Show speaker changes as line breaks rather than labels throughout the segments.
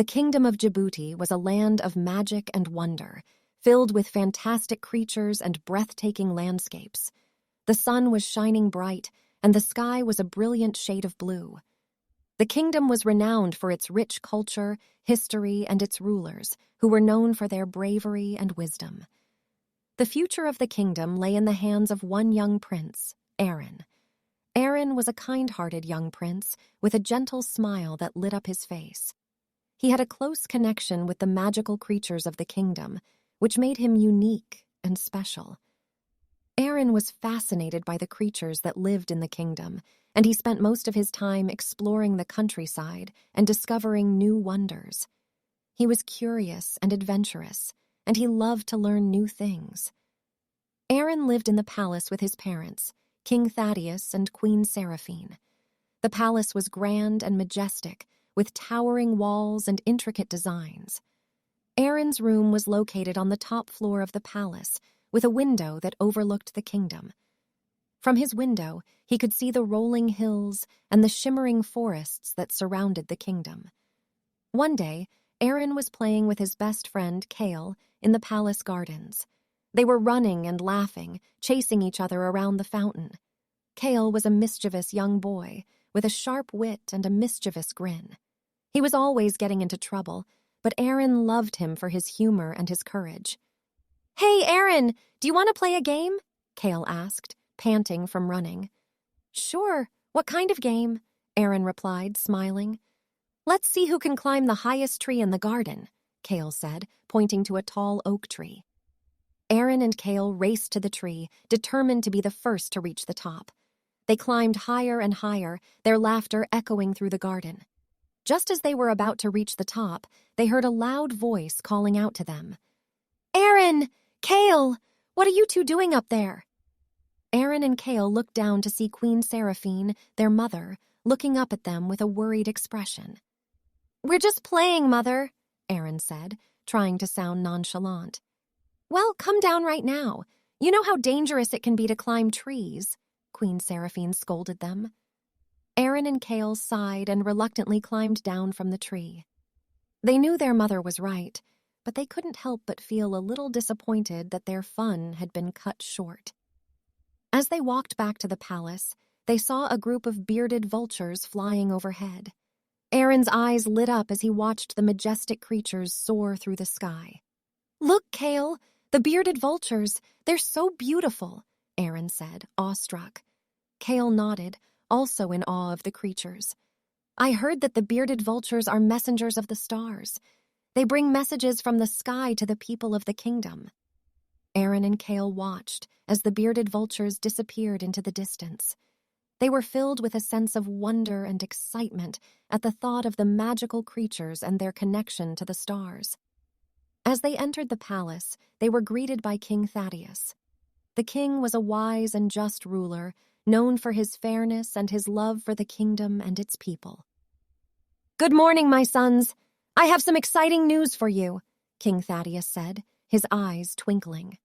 The kingdom of Djibouti was a land of magic and wonder, filled with fantastic creatures and breathtaking landscapes. The sun was shining bright, and the sky was a brilliant shade of blue. The kingdom was renowned for its rich culture, history, and its rulers, who were known for their bravery and wisdom. The future of the kingdom lay in the hands of one young prince, Aaron. Aaron was a kind-hearted young prince with a gentle smile that lit up his face. He had a close connection with the magical creatures of the kingdom, which made him unique and special. Aaron was fascinated by the creatures that lived in the kingdom, and he spent most of his time exploring the countryside and discovering new wonders. He was curious and adventurous, and he loved to learn new things. Aaron lived in the palace with his parents, King Thaddeus and Queen Seraphine. The palace was grand and majestic, with towering walls and intricate designs. Aaron's room was located on the top floor of the palace, with a window that overlooked the kingdom. From his window, he could see the rolling hills and the shimmering forests that surrounded the kingdom. One day, Aaron was playing with his best friend, Kale, in the palace gardens. They were running and laughing, chasing each other around the fountain. Kale was a mischievous young boy, with a sharp wit and a mischievous grin. He was always getting into trouble, but Aaron loved him for his humor and his courage. "Hey, Aaron, do you want to play a game?" Kale asked, panting from running. "Sure, what kind of game?" Aaron replied, smiling. "Let's see who can climb the highest tree in the garden," Kale said, pointing to a tall oak tree. Aaron and Kale raced to the tree, determined to be the first to reach the top. They climbed higher and higher, their laughter echoing through the garden. Just as they were about to reach the top, they heard a loud voice calling out to them. "Aaron! Kale! What are you two doing up there?" Aaron and Kale looked down to see Queen Seraphine, their mother, looking up at them with a worried expression. "We're just playing, Mother," Aaron said, trying to sound nonchalant. "Well, come down right now. You know how dangerous it can be to climb trees," Queen Seraphine scolded them. Aaron and Kale sighed and reluctantly climbed down from the tree. They knew their mother was right, but they couldn't help but feel a little disappointed that their fun had been cut short. As they walked back to the palace, they saw a group of bearded vultures flying overhead. Aaron's eyes lit up as he watched the majestic creatures soar through the sky. "Look, Kale, the bearded vultures, they're so beautiful," Aaron said, awestruck. Kale nodded, also in awe of the creatures. "I heard that the bearded vultures are messengers of the stars. They bring messages from the sky to the people of the kingdom." Aaron and Kale watched as the bearded vultures disappeared into the distance. They were filled with a sense of wonder and excitement at the thought of the magical creatures and their connection to the stars. As they entered the palace, they were greeted by King Thaddeus. The king was a wise and just ruler, known for his fairness and his love for the kingdom and its people. "Good morning, my sons. I have some exciting news for you," King Thaddeus said, his eyes twinkling.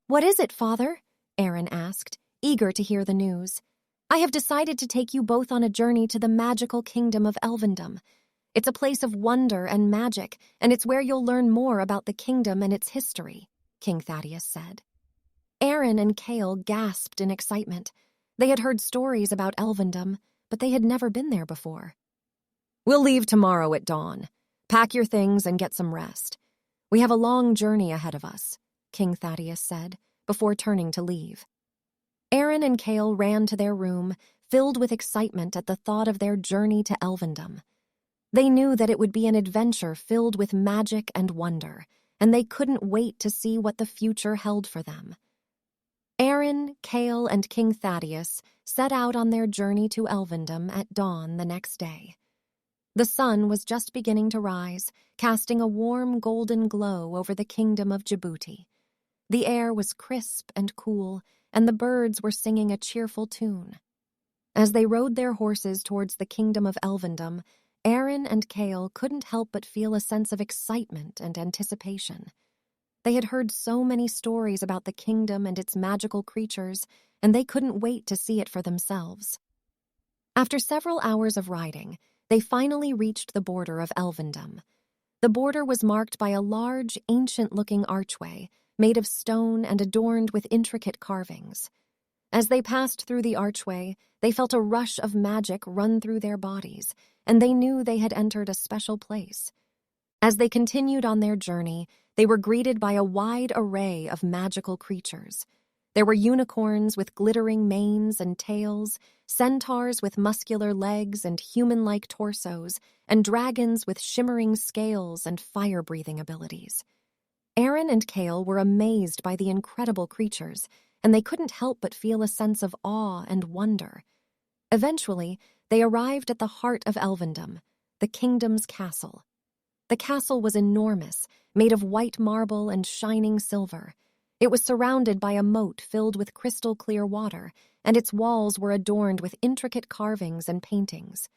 "What is it, Father?" Aaron asked, eager to hear the news. "I have decided to take you both on a journey to the magical kingdom of Elvendom. It's a place of wonder and magic, and it's where you'll learn more about the kingdom and its history," King Thaddeus said. Aaron and Kale gasped in excitement. They had heard stories about Elvendom, but they had never been there before. "We'll leave tomorrow at dawn. Pack your things and get some rest. We have a long journey ahead of us," King Thaddeus said, before turning to leave. Aaron and Kale ran to their room, filled with excitement at the thought of their journey to Elvendom. They knew that it would be an adventure filled with magic and wonder, and they couldn't wait to see what the future held for them. Aaron, Kale, and King Thaddeus set out on their journey to Elvendom at dawn the next day. The sun was just beginning to rise, casting a warm golden glow over the kingdom of Djibouti. The air was crisp and cool, and the birds were singing a cheerful tune. As they rode their horses towards the kingdom of Elvendom, Aaron and Kale couldn't help but feel a sense of excitement and anticipation. They had heard so many stories about the kingdom and its magical creatures, and they couldn't wait to see it for themselves. After several hours of riding, they finally reached the border of Elvendom. The border was marked by a large, ancient-looking archway made of stone and adorned with intricate carvings. As they passed through the archway, they felt a rush of magic run through their bodies, and they knew they had entered a special place. As they continued on their journey, they were greeted by a wide array of magical creatures. There were unicorns with glittering manes and tails, centaurs with muscular legs and human-like torsos, and dragons with shimmering scales and fire-breathing abilities. Aaron and Kale were amazed by the incredible creatures, and they couldn't help but feel a sense of awe and wonder. Eventually, they arrived at the heart of Elvendom, the kingdom's castle. The castle was enormous, made of white marble and shining silver. It was surrounded by a moat filled with crystal-clear water, and its walls were adorned with intricate carvings and paintings.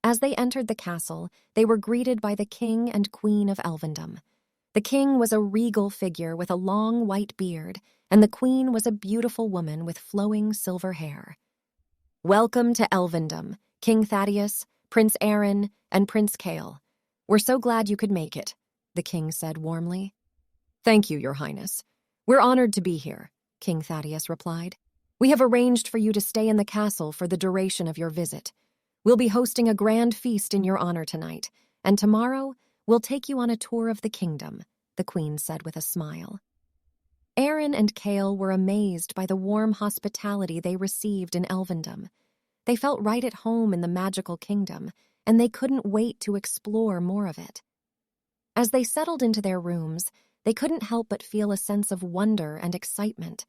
As they entered the castle, they were greeted by the king and queen of Elvendom. The king was a regal figure with a long white beard, and the queen was a beautiful woman with flowing silver hair. "Welcome to Elvendom, King Thaddeus, Prince Aaron, and Prince Kale. We're so glad you could make it," the king said warmly. "Thank you, Your Highness. We're honored to be here," King Thaddeus replied. "We have arranged for you to stay in the castle for the duration of your visit. We'll be hosting a grand feast in your honor tonight, and tomorrow we'll take you on a tour of the kingdom," the queen said with a smile. Aaron and Kale were amazed by the warm hospitality they received in Elvendom. They felt right at home in the magical kingdom, and they couldn't wait to explore more of it. As they settled into their rooms, they couldn't help but feel a sense of wonder and excitement.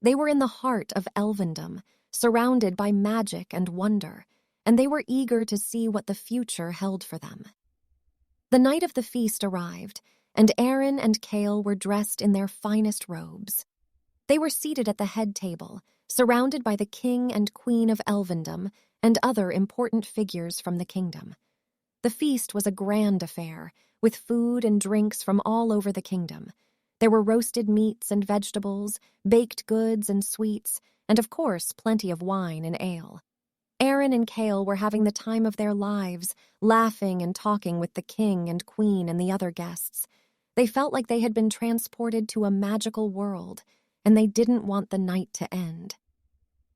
They were in the heart of Elvendom, surrounded by magic and wonder, and they were eager to see what the future held for them. The night of the feast arrived, and Aaron and Kale were dressed in their finest robes. They were seated at the head table, surrounded by the king and queen of Elvendom and other important figures from the kingdom. The feast was a grand affair, with food and drinks from all over the kingdom. There were roasted meats and vegetables, baked goods and sweets, and of course plenty of wine and ale. Aaron and Kale were having the time of their lives, laughing and talking with the king and queen and the other guests. They felt like they had been transported to a magical world, and they didn't want the night to end.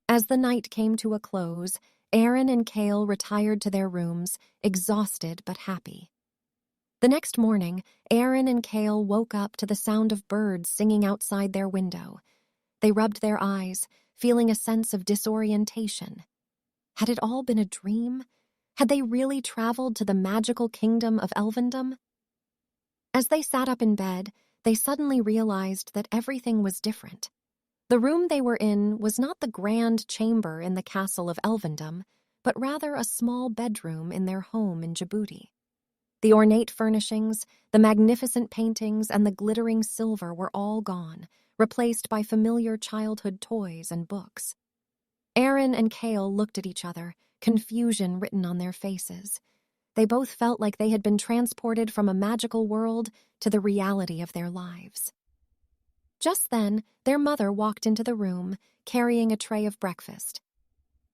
As the night came to a close, Aaron and Kale retired to their rooms, exhausted but happy. The next morning, Aaron and Kale woke up to the sound of birds singing outside their window. They rubbed their eyes, feeling a sense of disorientation. Had it all been a dream? Had they really traveled to the magical kingdom of Elvendom? As they sat up in bed, they suddenly realized that everything was different. The room they were in was not the grand chamber in the castle of Elvendom, but rather a small bedroom in their home in Djibouti. The ornate furnishings, the magnificent paintings, and the glittering silver were all gone, replaced by familiar childhood toys and books. Aaron and Kale looked at each other, confusion written on their faces. They both felt like they had been transported from a magical world to the reality of their lives. Just then, their mother walked into the room, carrying a tray of breakfast.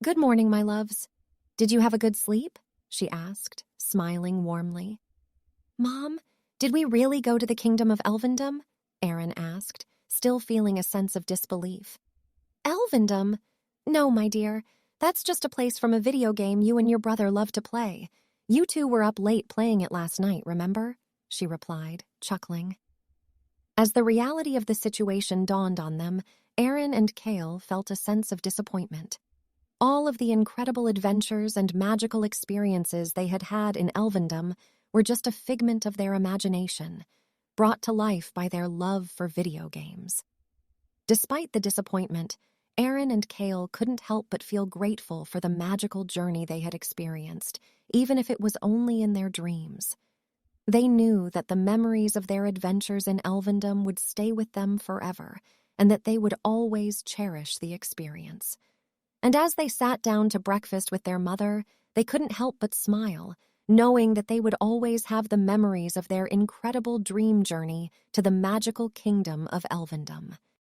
"Good morning, my loves. Did you have a good sleep?" she asked, smiling warmly. "Mom, did we really go to the kingdom of Elvendom?" Aaron asked, still feeling a sense of disbelief. "Elvendom? No, my dear. That's just a place from a video game you and your brother love to play. You two were up late playing it last night, remember?" she replied, chuckling. As the reality of the situation dawned on them, Aaron and Kale felt a sense of disappointment. All of the incredible adventures and magical experiences they had had in Elvendom were just a figment of their imagination, brought to life by their love for video games. Despite the disappointment, Aaron and Kale couldn't help but feel grateful for the magical journey they had experienced, even if it was only in their dreams. They knew that the memories of their adventures in Elvendom would stay with them forever, and that they would always cherish the experience. And as they sat down to breakfast with their mother, they couldn't help but smile, knowing that they would always have the memories of their incredible dream journey to the magical kingdom of Elvendom.